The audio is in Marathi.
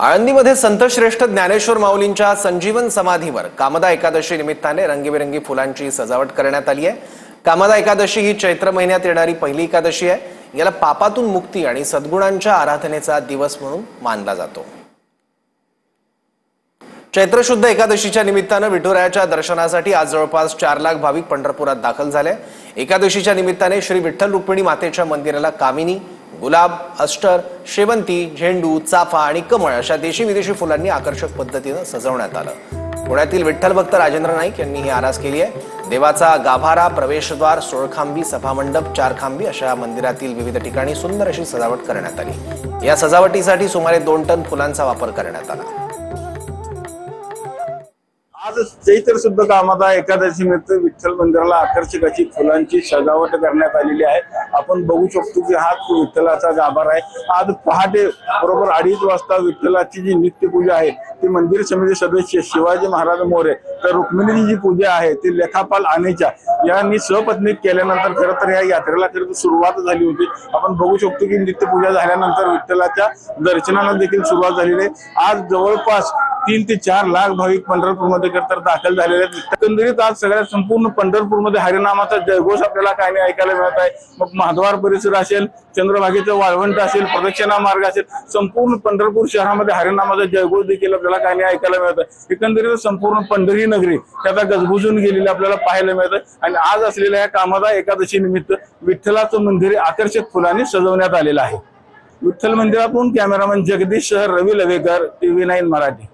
आळंदीमध्ये संतश्रेष्ठ ज्ञानेश्वर माऊलींच्या संजीवन समाधीवर कामदा एकादशी निमित्ताने रंगीबेरंगी फुलांची सजावट करण्यात आली आहे। कामदा एकादशी ही चैत्र महिन्यात येणारी पहिली एकादशी आहे। याला पापातून मुक्ती आणि सद्गुणांच्या आराधनेचा दिवस म्हणून मानला जातो। चैत्र शुद्ध एकादशीच्या निमित्ताने विठुरायाच्या दर्शनासाठी आज जवळपास 4 लाख भाविक पंढरपुरात दाखल झाले। एकादशीच्या निमित्ताने श्री विठ्ठल रुक्मिणी मातेच्या मंदिराला कामिनी, गुलाब, अस्टर, शेवंती, झेंडू, चाफा आणि कमळ अशा देशी विदेशी फुलांनी आकर्षक पद्धतीने सजवण्यात आलं। पुण्यातील विठ्ठल भक्त राजेंद्र नाईक यांनी ही आरास केली आहे। देवाचा गाभारा, प्रवेशद्वार, सोळखांबी, सभामंडप, 4 खांबी अशा मंदिरातील विविध ठिकाणी सुंदर अशी सजावट करण्यात आली। या सजावटीसाठी सुमारे 2 टन फुलांचा वापर करण्यात आला। आज चैत्र शुद्ध कामदा एकादशी निमित्त विठ्ठल मंदिराला आकर्षक अशी फुलांची सजावट करण्यात आलेली आहे। आपण बघू शकतो की हा विठ्ठलाचा गाभारा आहे। आज पहाटे बरोबर 2:30 वाजता विठ्ठलाची जी नित्यपूजा आहे ती मंदिर समिती सदस्य शिवाजी महाराज मोरे तर रुक्मिणीची जी पूजा आहे ती लेखापाल आनेच्या यांनी सहपत्नीक केल्यानंतर खरं तर या यात्रेला सुरुवात झाली होती। आपण बघू शकतो की नित्यपूजा झाल्यानंतर विठ्ठलाच्या दर्शनाला देखील सुरुवात झालेली आहे। आज जवळपास 3 ते 4 लाख भाविक पंढरपूरमध्ये दाखल झालेले आहेत। एकंदरीत आज सगळ्या संपूर्ण पंढरपूरमध्ये हरिनामाचा जयघोष आपल्याला काही नाही ऐकायला मिळत आहे। मग महाद्वार परिसर असेल, चंद्रभागेचं वाळवंट असेल, प्रदक्षिणा मार्ग असेल, संपूर्ण पंढरपूर शहरामध्ये हरिनामाचा जयघोष देखील आपल्याला काही नाही ऐकायला मिळत आहे। एकंदरीत संपूर्ण पंढरी नगरी त्याचा गजबजून गेलेली आपल्याला पाहायला मिळत आहे। आणि आज असलेल्या या कामदा एकादशी निमित्त विठ्ठलाचं मंदिर आकर्षक फुलांनी सजवण्यात आलेलं आहे। विठ्ठल मंदिरातून कॅमेरामन जगदीश शहर, रवी लवेकर, TV9 मराठी।